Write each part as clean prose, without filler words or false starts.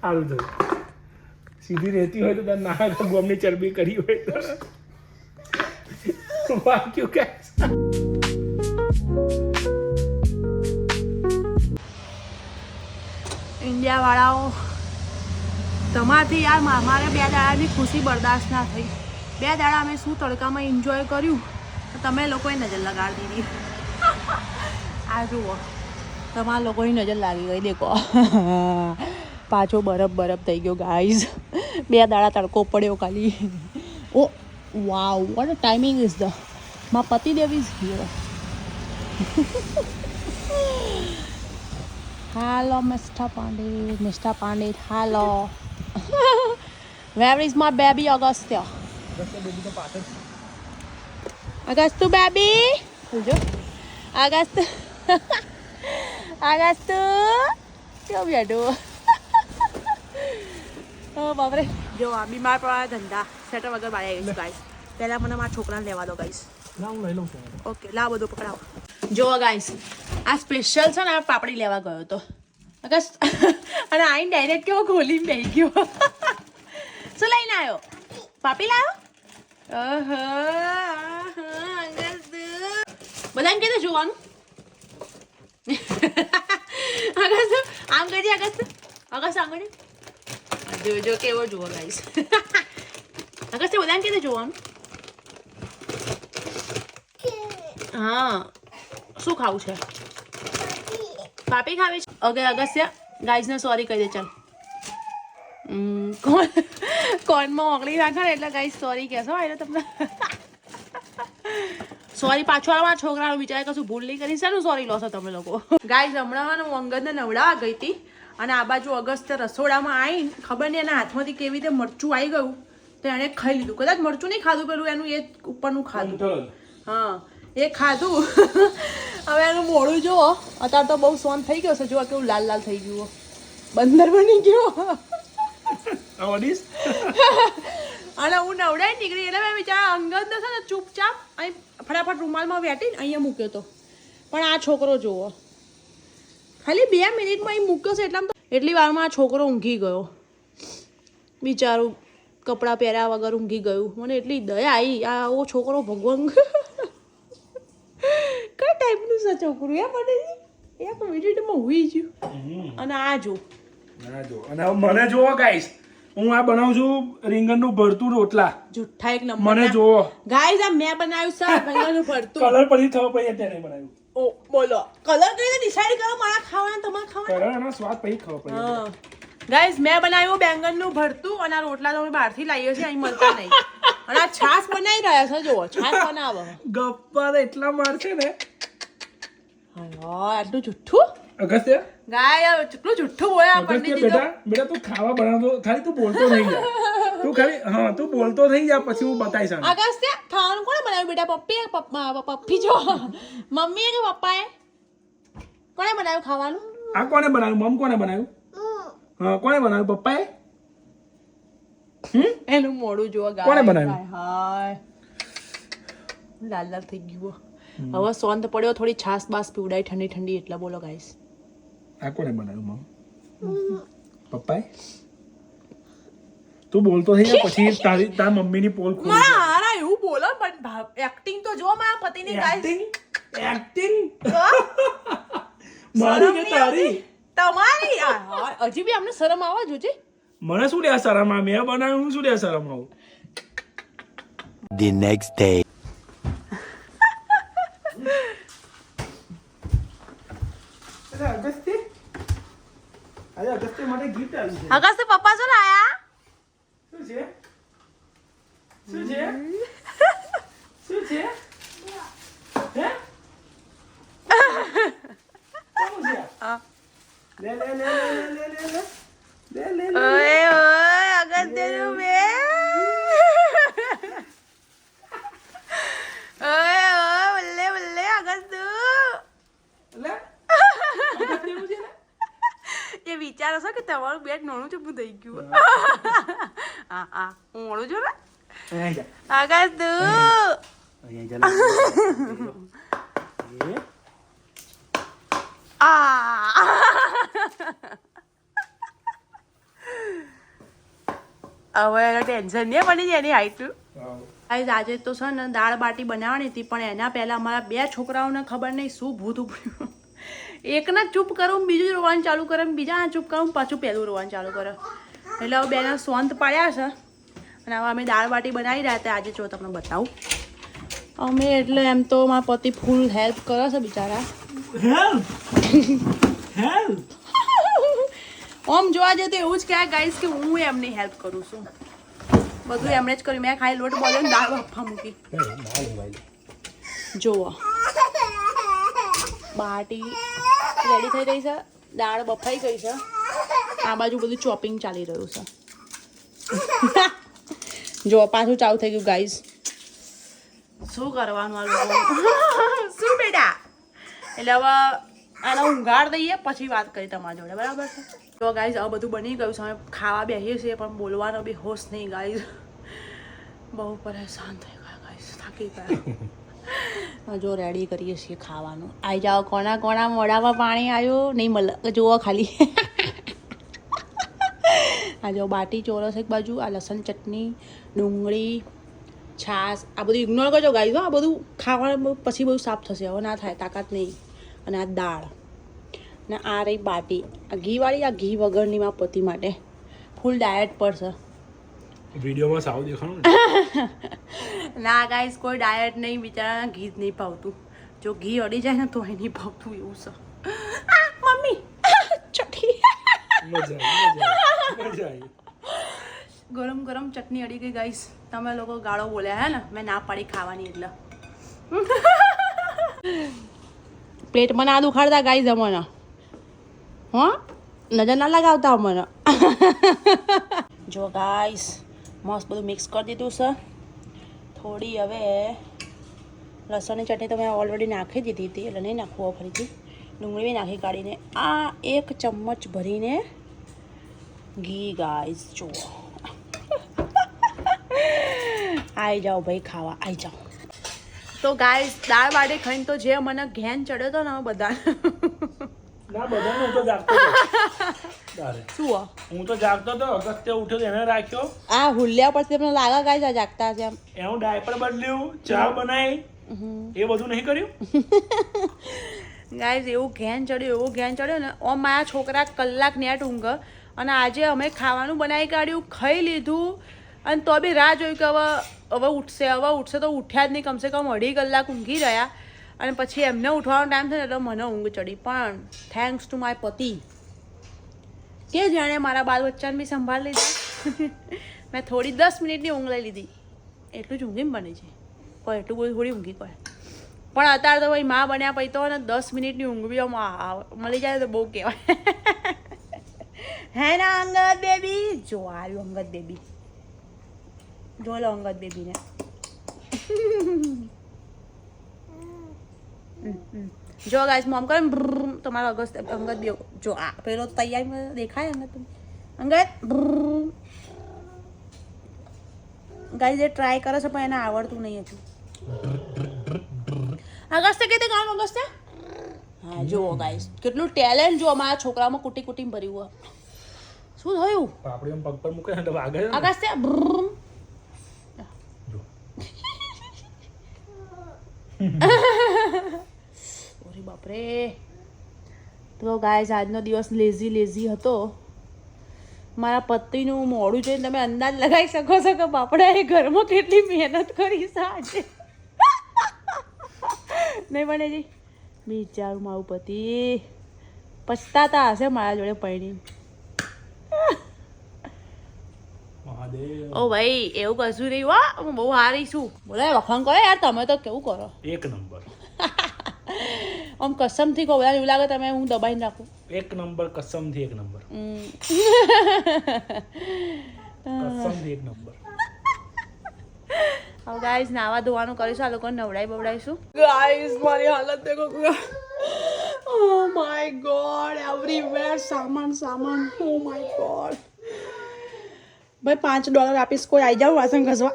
સારું થયું. સીધી રહેતી હોય તો તાર ના ગોમની ચરબી કરી હોય તો વાક્યું કે ઇન્ડિયા વાળાઓ તમારથી યાર મારે 2 દાડાની ખુશી બરદાસ્ત ના થઈ. 2 દાડા અમે શું તડકામાં એન્જોય કર્યું તમે લોકોએ નજર લગાડી દીધી. આ જુઓ તમારા લોકોની નજર લાગી ગઈ દેખો. પાછો બરફ થઈ ગયો ગાઈઝ. 2 દાડા તડકો પડ્યો ખાલી. Oh wow what a timing is the મા પતિદેવ is here. Hello, Mr. Pandit. Hello. Where is my baby Agastya? Agastu baby. Jo. Agastu. Agastu. ક્યાં બેઠું? બાપરે જો આ બીમાર પડવા ધંધા સેટર વગર બહાર આવી ગયું ગાઈસ. પહેલા મને મારા છોકરાને લેવા દો ગાઈસ. ના હું લઈ લઉં છું. ઓકે લાવ બધું પકડાવો. જો ગાઈસ આ સ્પેશિયલ છે ને પાપડી લેવા ગયો હતો અગસ્ત અને આઈને ડાયરેક્ટ કેવો ખોલીને બેસી ગયો. શું લઈને આવ્યો? પાપડી લાવ્યો? અગસ્ત બધાને કીધું જોવાનું. અગસ્ત આમ કરજે. અગસ્ત આમ કરજે. જોજો કેવો જુઓ ગાઈસ. અગસ્ત બધાને કીધું જોવાનું. હા શું ખાવું છે? પાપી ખાવી છે? ઓકે અગસ્ત્ય ગાઈઝને સોરી કહી દે. ચાલ કોનમાં ઓગળી નાખે ને એટલે ગાઈઝ સોરી કહેશો એટલે તમને સોરી પાછો આવવા છોકરાનો વિચારે કશું ભૂલ નહીં કરી. શાનું સોરી લો છો તમે લોકો? ગાઈઝ હમણાં હું અંગદને નવડાવવા ગઈ હતી અને આ બાજુ અગસ્ત્ય રસોડામાં આવીને ખબર નહીં એના હાથમાંથી કેવી રીતે મરચું આવી ગયું તો એણે ખાઈ લીધું. કદાચ મરચું નહીં ખાધું પેલું એનું એ ઉપરનું ખાધું. હા એ ખાધું. હવે એનું મોડું જુઓ અત્યારે તો બહુ સોન થઈ ગયો છે. જો કેવું લાલ લાલ થઈ ગયું. બંદર બની ગયો. અને હું નવડાઈ નીકળી એટલે મેં વિચાર અંગદ છે ને ચૂપચાપ અહીં ફટાફટ રૂમાલમાં વેટીને અહીંયા મૂક્યો હતો. પણ આ છોકરો જુઓ ખાલી 2 મિનિટમાં અહીં મૂક્યો છે એટલી વારમાં આ છોકરો ઊંઘી ગયો. બિચારું કપડાં પહેર્યા વગર ઊંઘી ગયું. મને એટલી દયા આવી. આવો છોકરો ભગવાન કઈ ટાઈપનું છે છોકરું? એ મને એક મિનિટમાં હુઈ ગયું. અને આ જો અને મને જોવો ગાઈસ હું આ બનાવું છું રીંગણનું ભરતું રોટલા. જુઠ્ઠા એક નંબર. મને જોવો ગાઈસ આ મેં બનાવ્યું છે રીંગણનું ભરતું. કલર પછી થવો પછી અત્યારે બનાવ્યું. ઓ બોલો કલર કઈ રીતે ડિસાઈડ કરો? મારા ખાવાના તમારા ખાવાના કલર એનો સ્વાદ પછી ખબર પડે. ગાઈસ મેં બનાવ્યું બેંગનનું ભરતું અને આ રોટલા તો અમે બહારથી લાવીએ છીએ અહીં મળતા નહીં. અને આ છાશ બનાવી રહ્યા છે. જુઓ છાશ બનાવો. ગપ્પા એટલા માર છે ને. હા આટલું જુઠ્ઠું અગસ્ત્ય ગાય કેટલું જુઠ્ઠું બોલ્યા આપણને. બેટા તું ખાવા બનાવતો ખાલી તું બોલતો નહીં જા. તું ખાલી હા તું બોલતો નહીં જા પછી હું બતાવીશ. અગસ્ત્ય ખાવાનું કોણે બનાવ્યું બેટા? પપ્પી જો મમ્મીએ કે પપ્પાએ? કોણે બનાવ્યું ખાવાનું? આ કોને બનાવ્યું? મમ કોને બનાવ્યું? હા કોને બનાવ્યું? પપ્પાએ? એનું મોડું જોવા ગાય. કોને બનાવ્યું? હાય લાલ લાલ થઈ ગયું. હવે સોંત પડ્યો. થોડી છાસ બાસ પીવડાય ઠંડી ઠંડી એટલે બોલો ગાઈસ. આ કોને બનાવ્યું? મમ પપ્પાએ? તું બોલતો થઈ જા પછી તાર મમ્મીની પોલ ખોલી. મારા એવું બોલો પણ એક્ટિંગ તો જો મારા પતિની ગાઈસ. એક્ટિંગ મારી કે તારી? તમારી. હજી બી અમને શરમ આવવા જોજે. મને શું લે શરમ આવે? મેં બનાવ્યું હું શું લે શરમ આવું? The next day. અગસ્ત્ય માટે ગિફ્ટ આવી છે. અગસ્ત્ય પપ્પા શું લાયા? શું છે? શું છે? શું છે? હે? શું છે? લે લે લે લે લે લે લે લે લે લે. ઓય અગસ્ત્યનું બે. ઓય બલ્લે બલ્લે અગસ્ત્ય. લે અગસ્ત્યનું છે ને? એ વિચારો છો કે તમારું બેટ નાનું ચૂપું થઈ ગયું. હા હું ઓળું છું ને અગસ્ત્ય. હવે એનો ટેન્શન નહીં બની જાય એની હાઈટનું. હા. આજે તો છે ને દાળ બાટી બનાવવાની હતી, પણ એના પહેલાં અમારા 2 છોકરાઓને ખબર નહીં શું ભૂત ઉપડ્યું. એકના ચૂપ કરું, બીજું રોવાનું ચાલુ કરે, બીજાના ચૂપ કરું, પાછું પહેલું રોવાનું ચાલુ કરે. એટલે હવે બેના શાંત પાડ્યા છે અને હવે અમે દાળ બાટી બનાવી રહ્યા હતા. આજે જો તમને બતાવું અમે, એટલે એમ તો મારા પતિ ફૂલ હેલ્પ કરે છે બિચારા. આમ જોવા જઈએ તો એવું જ કહેવાય ગાઈસ કે હું એમની હેલ્પ કરું છું. બધું એમણે જ કર્યું. મેં ખાલી લોટ બોલ્યો ને દાળ બાફવા મૂકી. જુઓ બાટી રેડી થઈ રહી છે, દાળ બફાઈ ગઈ છે, આ બાજુ બધું ચોપિંગ ચાલી રહ્યું છે. જો પાછું ચાલુ થઈ ગયું ગાઈસ. શું કરવાનું આ લોકો શું બેટા. એટલે હવે આને ઊંઘાડ દઈએ પછી વાત કરી તમારા જોડે, બરાબર છે? તો ગાઈસ હવે બધું બની ગયું છે, અમે ખાવા બેસીએ છીએ પણ બોલવાનો બી હોશ નહીં ગાઈસ. બહુ પરેશાન થઈ ગયા ગાઈસ, થાકી ગયા. જો રેડી કરીએ છીએ ખાવાનું. આવી જાઓ, કોના કોના મોઢામાં પાણી આવ્યું નહીં મળે જુઓ ખાલી. આ જો બાટી ચોરસ એક બાજુ, આ લસણ ચટણી, ડુંગળી, છાશ, આ બધું ઇગ્નોર કરજો ગાઈસ. આ બધું ખાવાનું પછી બધું સાફ થશે, હવે ના થાય, તાકાત નહીં. અને આ દાળ ને આ રહી બાટી, આ ઘીવાળી, આ ઘી વગરની માં પતિ માટે ફૂલ ડાયટ પર છે. વિડીયોમાં સાવ દેખાણું ના ગાઈસ, કોઈ ડાયટ નહીં, બિચારાને ઘી જ નહીં ભાવતું. જો ઘી અડી જાય ને તો એ નહીં ભાવતું એવું છે. મમ્મી ચટણી મજા આવી. ગરમ ગરમ ચટણી અડી ગઈ ગાઈસ. તમે લોકો ગાળો બોલ્યા હે ને, મેં ના પાડી ખાવાની એટલે. પ્લેટમાં ના દુખાડતા ગાઈસ અમને, હા નજર ના લગાવતા અમને. જો ગાઈસ મસ્ત બધું મિક્સ કરી દીધું છે. થોડી હવે લસણની ચટણી તો મેં ઓલરેડી નાખી દીધી હતી એટલે નહીં નાખવું ફરીથી. ડુંગળી બી નાખી કાઢીને આ 1 ચમચ ભરીને ઘી ગાઈસ. જુઓ આવી જાઓ ભાઈ ખાવા, આવી જાઓ. તો ગાઈસ દાળ બાટી ખાઈને તો જે મને ઘેન ચડ્યો હતો ને બધા ના બધાને હું તો જાગતો હતો. શું હું તો જાગતો હતો, અગત્ય ઉઠ્યો તો એને રાખ્યો. આ હુલ્યા પછી તમને લાગે ગાઈસ આ જાગતા છે એમ. એનું ડાયપર બદલ્યું, ચા બનાવી, એ બધું નહીં કર્યું. ગાઈસ એવું ઘેન ચડ્યું ને. ઓમ મારા છોકરા કલાક નેટ ઊંઘ, અને આજે અમે ખાવાનું બનાવી કાઢ્યું, ખાઈ લીધું, અને તો બી રાહ જોઈ કે હવે ઉઠશે તો ઉઠ્યા જ નહીં. કમસે કમ 2.5 કલાક ઊંઘી રહ્યા, અને પછી એમને ઉઠવાનો ટાઈમ થયો એટલે મને ઊંઘ ચડી. પણ થેન્ક્સ ટુ માય પતિ કે જાણે મારા બાલ બચ્ચાને બી સંભાળ લીધા. મેં થોડી 10 મિનિટની ઊંઘ લઈ લીધી, એટલું જ ઊંઘી બને છે. કોઈ એટલું બધું થોડી ઊંઘી કોઈ. પણ અત્યારે તો ભાઈ માં બન્યા પછી તો ને 10 મિનિટની ઊંઘ બી મળી જાય તો બહુ કહેવાય. હે ના અંગદ બેબી, જો આવ્યું અંગદ બેબી, જો લો અંગદ બેબીને. જો ગાઈસ મોમ કરે તમારો અંગદ બી જો આ પેલો તૈયાર દેખાય અંગદ. ગાઈસ એ ટ્રાય કરે છે પણ એને આવડતું નહીં હજુ. અગસ્ત્ય કીધે કામ અગસ્ત્ય. હા જુઓ ગાઈસ કેટલું ટેલેન્ટ જો અમારા છોકરામાં કુટી કુટીમાં ભર્યું હોય. શું થયું? આપણે એમ પગ પર મૂકે એટલે વાગે ને. અગસ્ત્ય ઓરે બાપરે. તો ગાઈસ આજનો દિવસ લેઝી હતો. મારા પતિનું મોડું જોઈને તમે અંદાજ લગાવી શકો છો કે બાપડાએ ઘરમાં કેટલી મહેનત કરી છે આજે. નહીં બને જી બિચારું મારું પતિ પછતાતા હશે મારા જોડે પૈણી. ઓ ભાઈ એવું કશું નહીં હો, હું બહુ હારી છું. બોલે વખાણ કરો યાર, તમે તો કેવું કરો. 1 નંબર. આમ કસમથી કહું એવું લાગે તમે હું દબાઈને રાખું. 1 નંબર કસમથી 1 નંબર. કસમથી 1 નંબર. હવે ગાઈસ નાવા ધોવાનું કરીશું, આ લોકોને નવડાવી બવડાવીશું. ગાઈસ મારી હાલત દેખો. ઓ માય ગોડ, એવરીવેર સામાન. ઓ માય ગોડ ભાઈ $5 આપીશ, કોઈ આવી જાવ વાસણ ઘસવા.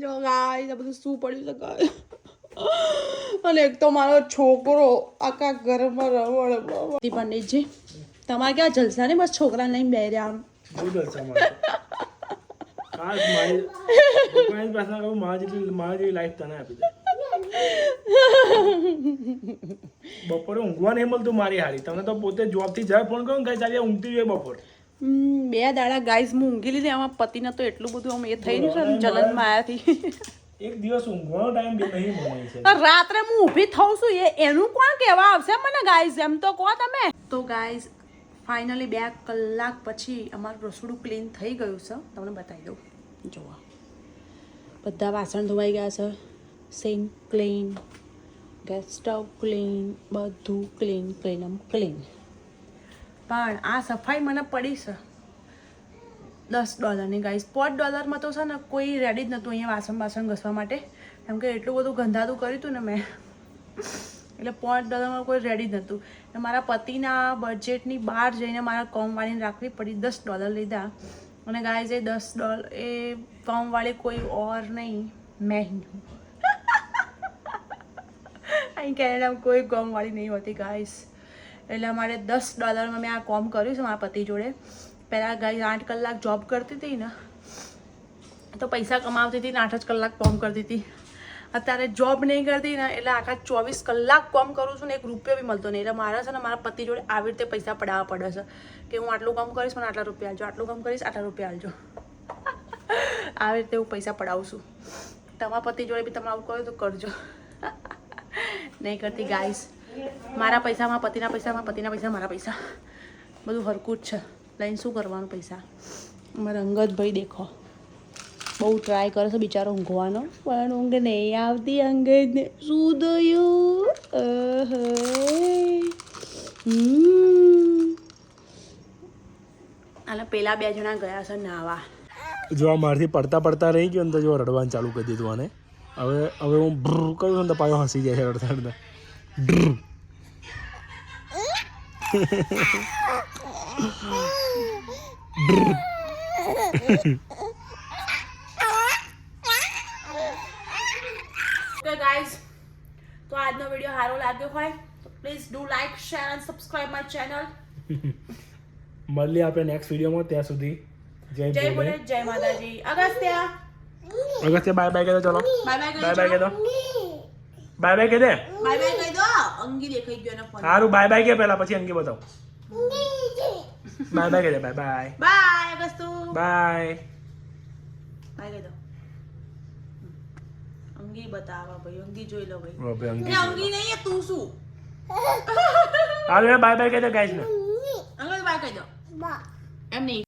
જો ગાઈસ આ બધું શું પડ્યું છે ગાઈસ. અને એક તો મારો છોકરો આખા ઘરમાં રવડ. પંડિતજી તમારે ક્યાં જલસા નહીં, બસ છોકરા લઈને બે રહ્યા. બહુ જલસા મળે કાશ મારી ભગવાનની પ્રાર્થના કરું મારા જેવી લાઈફ તને આપી દે બપોરે ઊંઘવા નહીં મળતું મારી હારી તમને તો પોતે જોબથી જાય ફોન કરો ને ચાલી ઊંઘતી હોય બપોર 2 દાડા ગાઈસ હું ઊંઘી લીધી આમાં પતિને તો એટલું બધું આમ એ થઈ રહ્યું છે જલન માયાથી એક દિવસ ઊંઘવાનો ટાઈમ બી નહીં મળે છે રાત્રે હું ઊભી થઉં છું એનું કોણ કહેવા આવશે મને ગાઈસ એમ તો કહો તમે તો ગાઈસ ફાઇનલી 2 કલાક પછી અમારું રસોડું ક્લીન થઈ ગયું છે તમને બતાવી દઉં જોવા બધા વાસણ ધોવાઈ ગયા છે sink clean gas stove clean બધું ક્લીન ક્લીન પણ આ સફાઈ મને પડી છે $10 ગાઈસ $5 તો છે ને કોઈ રેડી જ નહોતું અહીંયા વાસણ ઘસવા માટે કેમ કે એટલું બધું ગંધાતું કર્યું હતું ને મેં એટલે $5 કોઈ રેડી જ નહોતું ને મારા પતિના બજેટની બહાર જઈને મારા કોમવાળીને રાખવી પડી $10 લીધા અને ગાઈસ એ $10 એ કોમવાળી કોઈ ઓર નહીં મેં હું અહીં કેનેડામાં કોઈ કોમવાળી નહીં હોતી ગાઈસ એટલે અમારે $10 મેં આ કોમ કર્યું છે મારા પતિ જોડે પહેલાં ગાઈસ 8 કલાક જોબ કરતી હતી ને તો પૈસા કમાવતી હતી ને 8 જ કલાક કોમ કરતી હતી અત્યારે જોબ નહીં કરતી ને એટલે આખા 24 કલાક કોમ કરું છું ને $1 બી મળતો નહીં એટલે મારા છે ને મારા પતિ જોડે આવી રીતે પૈસા પડાવવા પડે છે કે હું આટલું કામ કરીશ મને આટલા રૂપિયા આલજો આટલું કામ કરીશ આટલા રૂપિયા આલજો આવી રીતે હું પૈસા પડાવું છું તમારા પતિ જોડે બી તમે આવું કરો તો કરજો નહીં કરતી ગાઈસ મારા પૈસામાં પતિના પૈસામાં પતિના પૈસા મારા પૈસા બધું હરકું જ છે લઈને શું કરવાનું પૈસા અમારા અંગદભાઈ દેખો બહુ ટ્રાય કરે છે બિચારો ઊંઘવાનો પણ ઊંઘ નહીં આવતી અંગદને શું થયું અને પેલા 2 જણા ગયા છે નાવા જો આ મારથી પડતા રહી ગયો ને તો જો રડવાનું ચાલુ કરી દીધું આને હવે હું બ્ર કરું છું ને તો પાછો હસી જાય છે રડતા રડતા ઓકે ગાઈઝ તો આજનો વિડીયો સારો લાગ્યો હોય તો please do like share and subscribe my channel મળીએ આપણે નેક્સ્ટ વિડીયોમાં ત્યાં સુધી જય ભોલે જય માતાજી અગસ્ત્ય બાય બાય કહી દો ચલો બાય કહી દો બાય કહી દે કહી દો અંગી દેખાઈ ગયો ને ફોન સારું બાય કે પહેલા પછી અંગી બતાવો બાય કહી દે બાય અગસ્તુ બાય કહી દો અંગી બતાવા ભાઈ અંગી જોઈ લો ભાઈ ઓ ભાઈ અંગી અંગી નહીં તું શું હાલો બાય કહી દો ગાઈસ ને અંગી બાય કહી દો એમ નહીં